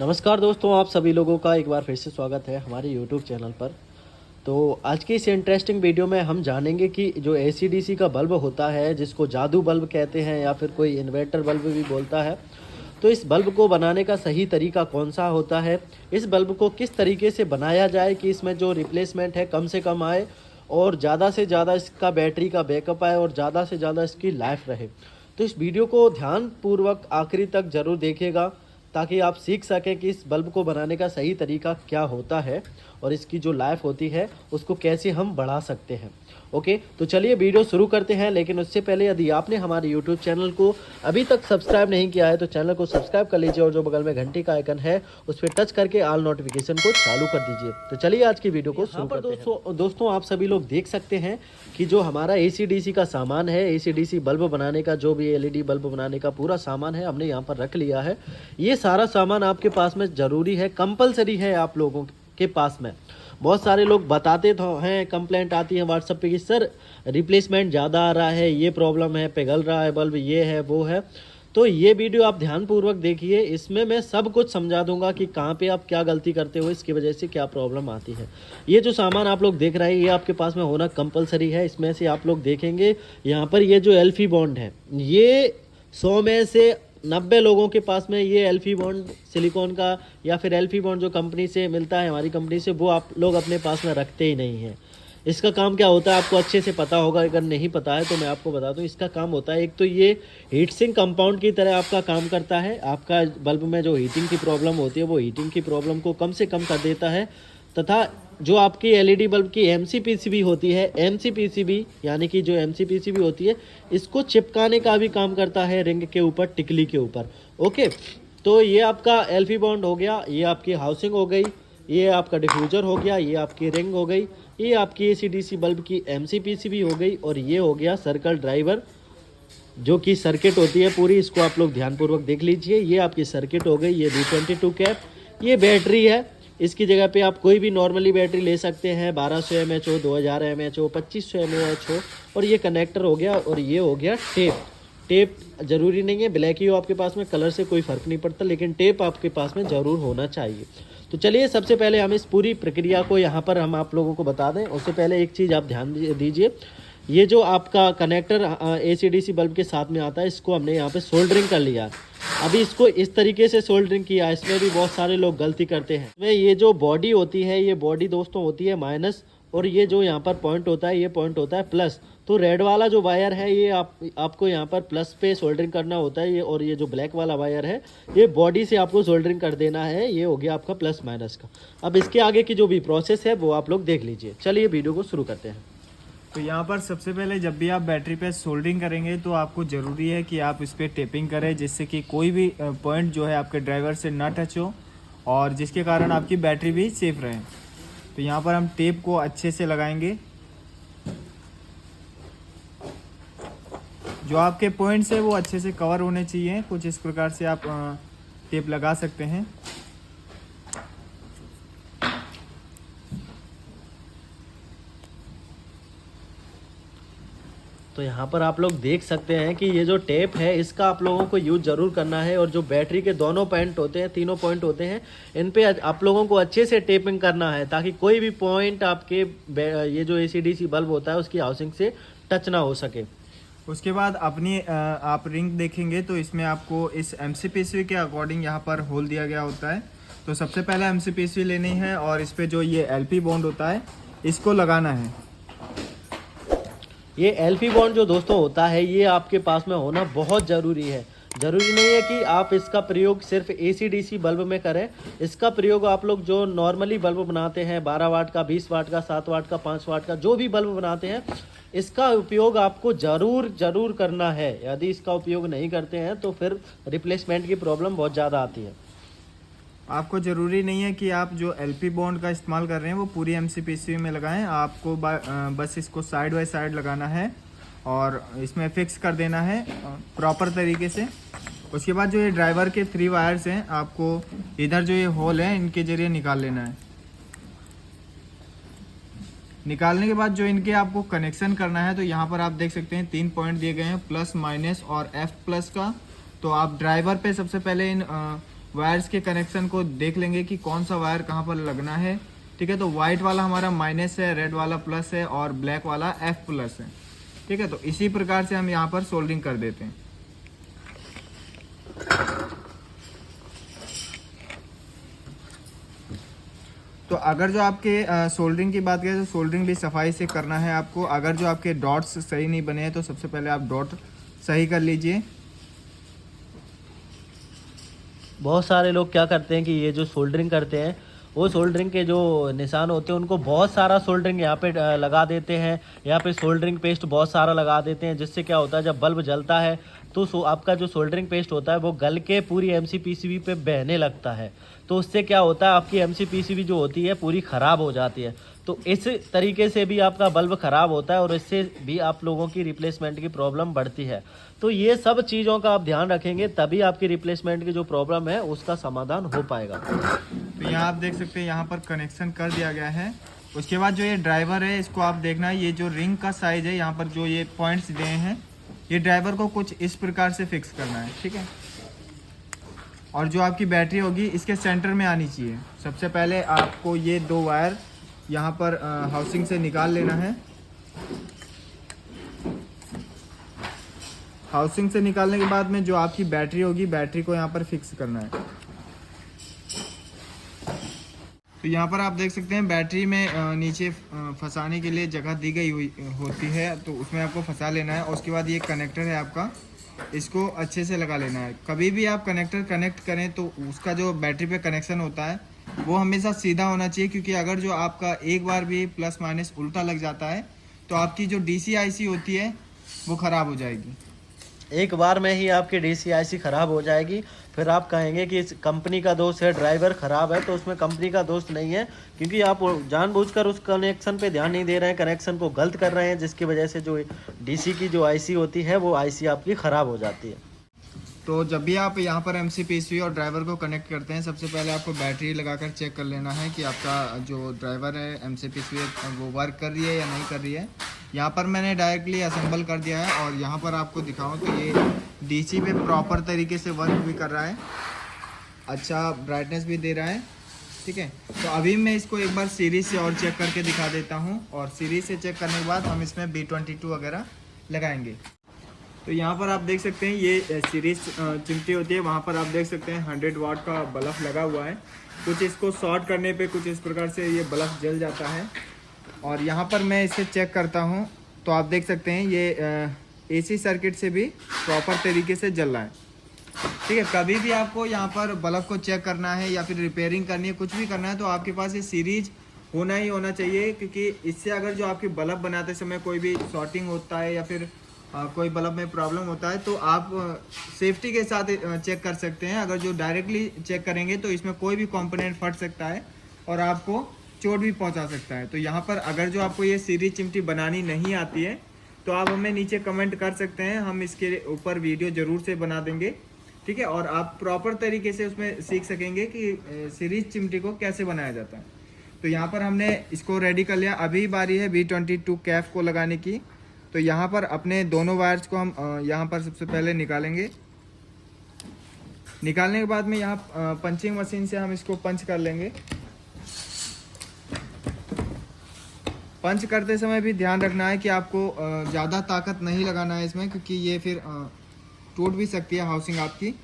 नमस्कार दोस्तों, आप सभी लोगों का एक बार फिर से स्वागत है हमारे यूट्यूब चैनल पर। तो आज की इस इंटरेस्टिंग वीडियो में हम जानेंगे कि जो एसी-डीसी का बल्ब होता है, जिसको जादू बल्ब कहते हैं या फिर कोई इन्वर्टर बल्ब भी बोलता है, तो इस बल्ब को बनाने का सही तरीका कौन-सा होता है? इस बल्ब को किस तरीके से बनाया जाए कि इसमें जो रिप्लेसमेंट है कम से कम आए और ज़्यादा से ज़्यादा इसका बैटरी का बैकअप आए और ज़्यादा से ज़्यादा इसकी लाइफ रहे। तो इस वीडियो को ध्यानपूर्वक आखिरी तक ज़रूर देखिएगा ताकि आप सीख सकें कि इस बल्ब को बनाने का सही तरीका क्या होता है और इसकी जो लाइफ होती है उसको कैसे हम बढ़ा सकते हैं। ओके, तो चलिए वीडियो शुरू करते हैं। लेकिन उससे पहले यदि आपने हमारे यूट्यूब चैनल को अभी तक सब्सक्राइब नहीं किया है तो चैनल को सब्सक्राइब कर लीजिए और जो बगल में घंटी का आइकन है उस पर टच करके ऑल नोटिफिकेशन को चालू कर दीजिए। तो चलिए आज की वीडियो को शुरू करते हैं। दोस्तों आप सभी लोग देख सकते हैं कि जो हमारा एसी-डीसी का सामान है, एसी-डीसी बल्ब बनाने का जो भी एलईडी बल्ब बनाने का पूरा सामान है हमने यहाँ पर रख लिया है। ये सारा सामान आपके पास में ज़रूरी है, कंपलसरी है आप लोगों के पास में। बहुत सारे लोग बताते तो हैं, कंप्लेंट आती है व्हाट्सएप पे कि सर रिप्लेसमेंट ज़्यादा आ रहा है, ये प्रॉब्लम है, पिघल रहा है बल्ब, ये है वो है। तो ये वीडियो आप ध्यानपूर्वक देखिए, इसमें मैं सब कुछ समझा दूंगा कि कहाँ पे आप क्या गलती करते हो, इसकी वजह से क्या प्रॉब्लम आती है। ये जो सामान आप लोग देख रहे हैं ये आपके पास में होना कंपलसरी है। इसमें से आप लोग देखेंगे यहाँ पर ये जो एल्फी बॉन्ड है, ये 100 में से 90 लोगों के पास में ये एल्फी बॉन्ड सिलिकॉन का या फिर एल्फी बॉन्ड जो कंपनी से मिलता है हमारी कंपनी से, वो आप लोग अपने पास में रखते ही नहीं हैं। इसका काम क्या होता है आपको अच्छे से पता होगा, अगर नहीं पता है तो मैं आपको बता दूं। इसका काम होता है, एक तो ये हीट सिंक कंपाउंड की तरह आपका काम करता है। आपका बल्ब में जो हीटिंग की प्रॉब्लम होती है वो हीटिंग की प्रॉब्लम को कम से कम कर देता है। तथा जो आपकी एलईडी बल्ब की एमसीपीसीबी होती है, एमसीपीसीबी यानी कि जो एमसीपीसीबी होती है इसको चिपकाने का भी काम करता है रिंग के ऊपर, टिकली के ऊपर। ओके, तो ये आपका एल्फी बॉन्ड हो गया, ये आपकी हाउसिंग हो गई, ये आपका डिफ्यूज़र हो गया, ये आपकी रिंग हो गई, ये आपकी एसी-डीसी बल्ब की एमसीपीसीबी हो गई और ये हो गया सर्कल ड्राइवर जो कि सर्किट होती है पूरी। इसको आप लोग ध्यानपूर्वक देख लीजिए। ये आपकी सर्किट हो गई, ये B22 कैप, ये बैटरी है। इसकी जगह पे आप कोई भी नॉर्मली बैटरी ले सकते हैं, 1200 mAh हो, 2000 mAh हो, 2500 mAh हो। और ये कनेक्टर हो गया और ये हो गया टेप। टेप ज़रूरी नहीं है ब्लैक ही हो आपके पास में, कलर से कोई फ़र्क नहीं पड़ता, लेकिन टेप आपके पास में ज़रूर होना चाहिए। तो चलिए सबसे पहले हम इस पूरी प्रक्रिया को यहाँ पर हम आप लोगों को बता दें। उससे पहले एक चीज़ आप ध्यान दीजिए, ये जो आपका कनेक्टर एसी-डीसी बल्ब के साथ में आता है इसको हमने यहाँ पे सोल्डरिंग कर लिया। अभी इसको इस तरीके से सोल्डरिंग किया, इसमें भी बहुत सारे लोग गलती करते हैं। इसमें ये जो बॉडी होती है, ये बॉडी दोस्तों होती है माइनस और ये जो यहाँ पर पॉइंट होता है ये पॉइंट होता है प्लस। तो रेड वाला जो वायर है ये आपको यहाँ पर प्लस पे सोल्डरिंग करना होता है, ये और ये जो ब्लैक वाला वायर है ये बॉडी से आपको सोल्डरिंग कर देना है। ये हो गया आपका प्लस माइनस का। अब इसके आगे की जो भी प्रोसेस है वो आप लोग देख लीजिए। चलिए वीडियो को शुरू करते हैं। तो यहाँ पर सबसे पहले जब भी आप बैटरी पे सोल्डरिंग करेंगे तो आपको ज़रूरी है कि आप इस पर टेपिंग करें, जिससे कि कोई भी पॉइंट जो है आपके ड्राइवर से ना टच हो और जिसके कारण आपकी बैटरी भी सेफ रहे। तो यहाँ पर हम टेप को अच्छे से लगाएंगे। जो आपके पॉइंट्स है वो अच्छे से कवर होने चाहिए। कुछ इस प्रकार से आप टेप लगा सकते हैं। तो यहाँ पर आप लोग देख सकते हैं कि ये जो टेप है इसका आप लोगों को यूज़ ज़रूर करना है और जो बैटरी के दोनों पॉइंट होते हैं, तीनों पॉइंट होते हैं, इन पे आप लोगों को अच्छे से टेपिंग करना है ताकि कोई भी पॉइंट आपके ये जो एसी-डीसी बल्ब होता है उसकी हाउसिंग से टच ना हो सके। उसके बाद अपनी आप रिंग देखेंगे तो इसमें आपको इस एमसीपीसी के अकॉर्डिंग यहाँ पर होल दिया गया होता है। तो सबसे पहले एमसीपीसी लेनी है और इस पे जो ये एलपी बॉन्ड होता है इसको लगाना है। ये एल्फी बॉन्ड जो दोस्तों होता है ये आपके पास में होना बहुत ज़रूरी है। ज़रूरी नहीं है कि आप इसका प्रयोग सिर्फ एसी-डीसी बल्ब में करें। इसका प्रयोग आप लोग जो नॉर्मली बल्ब बनाते हैं, 12 वाट का, 20 वाट का, 7 वाट का, 5 वाट का, जो भी बल्ब बनाते हैं इसका उपयोग आपको ज़रूर करना है। यदि इसका उपयोग नहीं करते हैं तो फिर रिप्लेसमेंट की प्रॉब्लम बहुत ज़्यादा आती है। आपको ज़रूरी नहीं है कि आप जो एलपी बॉन्ड का इस्तेमाल कर रहे हैं वो पूरी एमसीपीसी में लगाएं। आपको बस इसको साइड बाय साइड लगाना है और इसमें फिक्स कर देना है प्रॉपर तरीके से। उसके बाद जो ये ड्राइवर के 3 वायर्स हैं आपको इधर जो ये होल है इनके ज़रिए निकाल लेना है। निकालने के बाद जो इनके आपको कनेक्शन करना है तो यहाँ पर आप देख सकते हैं 3 पॉइंट दिए गए हैं, प्लस माइनस और F प्लस का। तो आप ड्राइवर पे सबसे पहले इन वायर्स के कनेक्शन को देख लेंगे कि कौन सा वायर कहाँ पर लगना है। ठीक है, तो वाइट वाला हमारा माइनस है, रेड वाला प्लस है और ब्लैक वाला F प्लस है। ठीक है, तो इसी प्रकार से हम यहाँ पर सोल्डरिंग कर देते हैं। तो अगर जो आपके सोल्डरिंग की बात करें तो सोल्डरिंग भी सफाई से करना है आपको। अगर जो आपके डॉट्स सही नहीं बने हैं तो सबसे पहले आप डॉट सही कर लीजिए। बहुत सारे लोग क्या करते हैं कि ये जो सोल्डरिंग करते हैं वो सोल्डरिंग के जो निशान होते हैं उनको बहुत सारा सोल्डरिंग यहाँ पे लगा देते हैं, यहाँ पे सोल्डरिंग पेस्ट बहुत सारा लगा देते हैं, जिससे क्या होता है जब बल्ब जलता है तो आपका जो सोल्डरिंग पेस्ट होता है वो गल के पूरी MCPCB पे बहने लगता है। तो उससे क्या होता है आपकी MCPCB जो होती है पूरी ख़राब हो जाती है। तो इस तरीके से भी आपका बल्ब ख़राब होता है और इससे भी आप लोगों की रिप्लेसमेंट की प्रॉब्लम बढ़ती है। तो ये सब चीज़ों का आप ध्यान रखेंगे तभी आपकी रिप्लेसमेंट की जो प्रॉब्लम है उसका समाधान हो पाएगा। तो यहाँ आप देख सकते हैं यहाँ पर कनेक्शन कर दिया गया है। उसके बाद जो ये ड्राइवर है इसको आप देखना है, ये जो रिंग का साइज है यहाँ पर जो ये पॉइंट्स दिए हैं ये ड्राइवर को कुछ इस प्रकार से फिक्स करना है। ठीक है, और जो आपकी बैटरी होगी इसके सेंटर में आनी चाहिए। सबसे पहले आपको ये 2 वायर यहाँ पर हाउसिंग से निकाल लेना है। हाउसिंग से निकालने के बाद में जो आपकी बैटरी होगी बैटरी को यहाँ पर फिक्स करना है। तो यहाँ पर आप देख सकते हैं बैटरी में नीचे फंसाने के लिए जगह दी गई हुई होती है, तो उसमें आपको फंसा लेना है। और उसके बाद ये कनेक्टर है आपका, इसको अच्छे से लगा लेना है। कभी भी आप कनेक्टर कनेक्ट करें तो उसका जो बैटरी पे कनेक्शन होता है वो हमेशा सीधा होना चाहिए, क्योंकि अगर जो आपका एक बार भी प्लस माइनस उल्टा लग जाता है तो आपकी जो DC IC होती है वो ख़राब हो जाएगी। एक बार में ही आपकी DCIC ख़राब हो जाएगी, फिर आप कहेंगे कि इस कंपनी का दोष है, ड्राइवर ख़राब है। तो उसमें कंपनी का दोष नहीं है, क्योंकि आप जानबूझकर उस कनेक्शन पे ध्यान नहीं दे रहे हैं, कनेक्शन को गलत कर रहे हैं, जिसकी वजह से जो DC की जो IC होती है वो IC आपकी ख़राब हो जाती है। तो जब भी आप यहाँ पर MCPCB और ड्राइवर को कनेक्ट करते हैं सबसे पहले आपको बैटरी लगाकर चेक कर लेना है कि आपका जो ड्राइवर है MCPCB वो वर्क कर रही है या नहीं कर रही है। यहाँ पर मैंने डायरेक्टली असेंबल कर दिया है और यहाँ पर आपको दिखाऊं तो ये DC पे प्रॉपर तरीके से वर्क भी कर रहा है, अच्छा ब्राइटनेस भी दे रहा है। ठीक है, तो अभी मैं इसको एक बार सीरीज से और चेक करके दिखा देता हूँ और सीरीज से चेक करने के बाद हम इसमें B22 वगैरह लगाएंगे। तो यहाँ पर आप देख सकते हैं ये सीरीज चिमटी होती है, वहाँ पर आप देख सकते हैं 100 वाट का बल्ब लगा हुआ है। कुछ इसको शॉर्ट करने पे कुछ इस प्रकार से ये बल्ब जल जाता है। और यहाँ पर मैं इसे चेक करता हूँ तो आप देख सकते हैं ये AC सर्किट से भी प्रॉपर तरीके से जल रहा है। ठीक है, कभी भी आपको यहाँ पर बल्ब को चेक करना है या फिर रिपेयरिंग करनी है, कुछ भी करना है, तो आपके पास ये सीरीज होना ही होना चाहिए, क्योंकि इससे अगर जो आपके बल्ब बनाते समय कोई भी शॉर्टिंग होता है या फिर कोई बल्ब में प्रॉब्लम होता है तो आप सेफ्टी के साथ चेक कर सकते हैं। अगर जो डायरेक्टली चेक करेंगे तो इसमें कोई भी कंपोनेंट फट सकता है और आपको चोट भी पहुंचा सकता है। तो यहाँ पर अगर जो आपको ये सीरीज चिमटी बनानी नहीं आती है तो आप हमें नीचे कमेंट कर सकते हैं, हम इसके ऊपर वीडियो ज़रूर से बना देंगे। ठीक है, और आप प्रॉपर तरीके से उसमें सीख सकेंगे कि सीरीज चिमटी को कैसे बनाया जाता है। तो यहाँ पर हमने इसको रेडी कर लिया। अभी बारी है B22 कैफ को लगाने की। तो यहाँ पर अपने दोनों वायर्स को हम यहाँ पर सबसे पहले निकालेंगे। निकालने के बाद में यहाँ पंचिंग मशीन से हम इसको पंच कर लेंगे। पंच करते समय भी ध्यान रखना है कि आपको ज़्यादा ताकत नहीं लगाना है इसमें, क्योंकि ये फिर टूट भी सकती है हाउसिंग आपकी।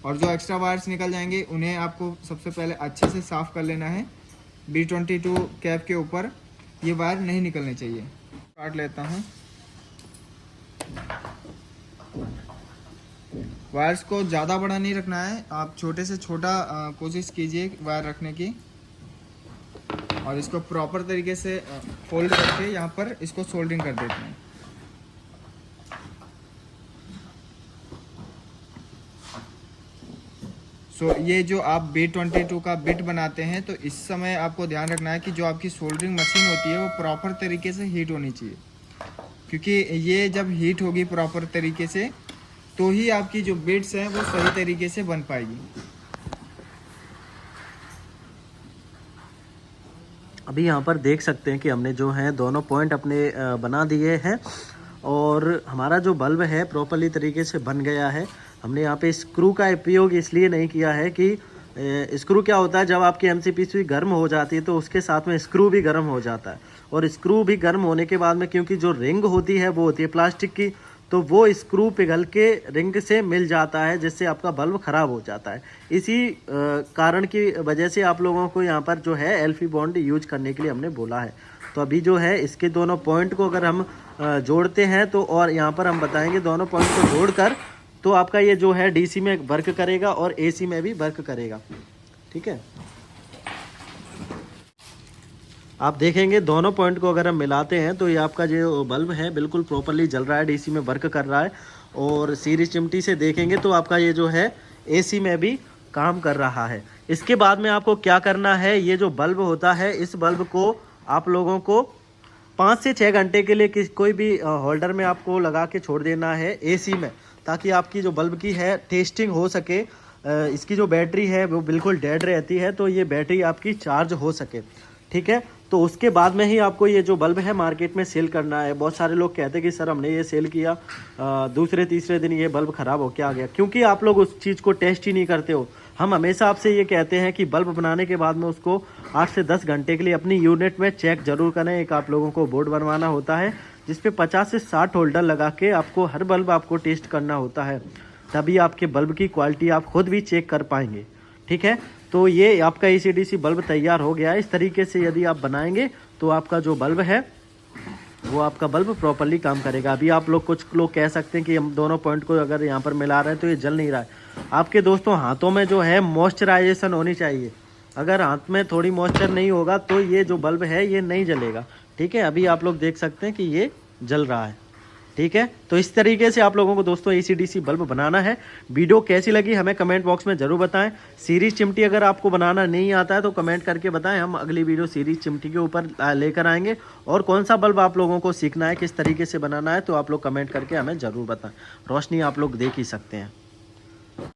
और जो एक्स्ट्रा वायर्स निकल जाएंगे उन्हें आपको सबसे पहले अच्छे से साफ़ कर लेना है। B22 कैप के ऊपर ये वायर नहीं निकलने चाहिए। काट लेता हूँ। वायर्स को ज़्यादा बड़ा नहीं रखना है, आप छोटे से छोटा कोशिश कीजिए वायर रखने की। और इसको प्रॉपर तरीके से फोल्ड करके यहाँ पर इसको सोल्डरिंग कर देते हैं। ये जो आप B22 का बिट बनाते हैं तो इस समय आपको ध्यान रखना है कि जो आपकी सोल्डरिंग मशीन होती है वो प्रॉपर तरीके से हीट होनी चाहिए, क्योंकि ये जब हीट होगी प्रॉपर तरीके से तो ही आपकी जो बिट्स हैं वो सही तरीके से बन पाएगी। अभी यहाँ पर देख सकते हैं कि हमने जो है दोनों पॉइंट अपने बना दिए हैं और हमारा जो बल्ब है प्रॉपरली तरीके से बन गया है। हमने यहाँ पे स्क्रू का उपयोग इसलिए नहीं किया है कि स्क्रू क्या होता है, जब आपकी एमसीपीसी गर्म हो जाती है तो उसके साथ में स्क्रू भी गर्म हो जाता है, और स्क्रू भी गर्म होने के बाद में क्योंकि जो रिंग होती है वो होती है प्लास्टिक की, तो वो स्क्रू पिघल के रिंग से मिल जाता है, जिससे आपका बल्ब ख़राब हो जाता है। इसी कारण की वजह से आप लोगों को यहाँ पर जो है एल्फी बॉन्ड यूज करने के लिए हमने बोला है। तो अभी जो है इसके दोनों पॉइंट को अगर हम जोड़ते हैं तो, और यहाँ पर हम बताएंगे दोनों पॉइंट को जोड़कर, तो आपका ये जो है डीसी में वर्क करेगा और एसी में भी वर्क करेगा। ठीक है, आप देखेंगे दोनों पॉइंट को अगर हम मिलाते हैं तो ये आपका जो बल्ब है बिल्कुल प्रॉपरली जल रहा है, डीसी में वर्क कर रहा है। और सीरीज चिमटी से देखेंगे तो आपका ये जो है एसी में भी काम कर रहा है। इसके बाद में आपको क्या करना है, ये जो बल्ब होता है इस बल्ब को आप लोगों को 5 से 6 घंटे के लिए कोई भी होल्डर में आपको लगा के छोड़ देना है एसी में, ताकि आपकी जो बल्ब की है टेस्टिंग हो सके। इसकी जो बैटरी है वो बिल्कुल डेड रहती है, तो ये बैटरी आपकी चार्ज हो सके। ठीक है, तो उसके बाद में ही आपको ये जो बल्ब है मार्केट में सेल करना है। बहुत सारे लोग कहते हैं कि सर हमने ये सेल किया, दूसरे तीसरे दिन ये बल्ब ख़राब हो क्या आ गया, क्योंकि आप लोग उस चीज़ को टेस्ट ही नहीं करते हो। हम हमेशा आपसे ये कहते हैं कि बल्ब बनाने के बाद में उसको 8 से 10 घंटे के लिए अपनी यूनिट में चेक जरूर करें। एक आप लोगों को बोर्ड बनवाना होता है जिसपे 50 से 60 होल्डर लगा के आपको हर बल्ब आपको टेस्ट करना होता है, तभी आपके बल्ब की क्वालिटी आप खुद भी चेक कर पाएंगे। ठीक है, तो ये आपका एसीडीसी बल्ब तैयार हो गया है। इस तरीके से यदि आप बनाएंगे तो आपका जो बल्ब है वो आपका बल्ब प्रॉपरली काम करेगा। अभी आप लोग कुछ लोग कह सकते हैं कि हम दोनों पॉइंट को अगर यहाँ पर मिला रहे हैं तो ये जल नहीं रहा है। आपके दोस्तों हाथों में जो है मॉइस्चराइजेशन होनी चाहिए। अगर हाथ में थोड़ी मॉइस्चर नहीं होगा तो ये जो बल्ब है ये नहीं जलेगा। ठीक है, अभी आप लोग देख सकते हैं कि ये जल रहा है। ठीक है, तो इस तरीके से आप लोगों को दोस्तों एसीडीसी बल्ब बनाना है। वीडियो कैसी लगी हमें कमेंट बॉक्स में ज़रूर बताएं। सीरीज चिमटी अगर आपको बनाना नहीं आता है तो कमेंट करके बताएं, हम अगली वीडियो सीरीज चिमटी के ऊपर लेकर आएंगे। और कौन सा बल्ब आप लोगों को सीखना है, किस तरीके से बनाना है, तो आप लोग कमेंट करके हमें ज़रूर बताएं। रोशनी आप लोग देख ही सकते हैं।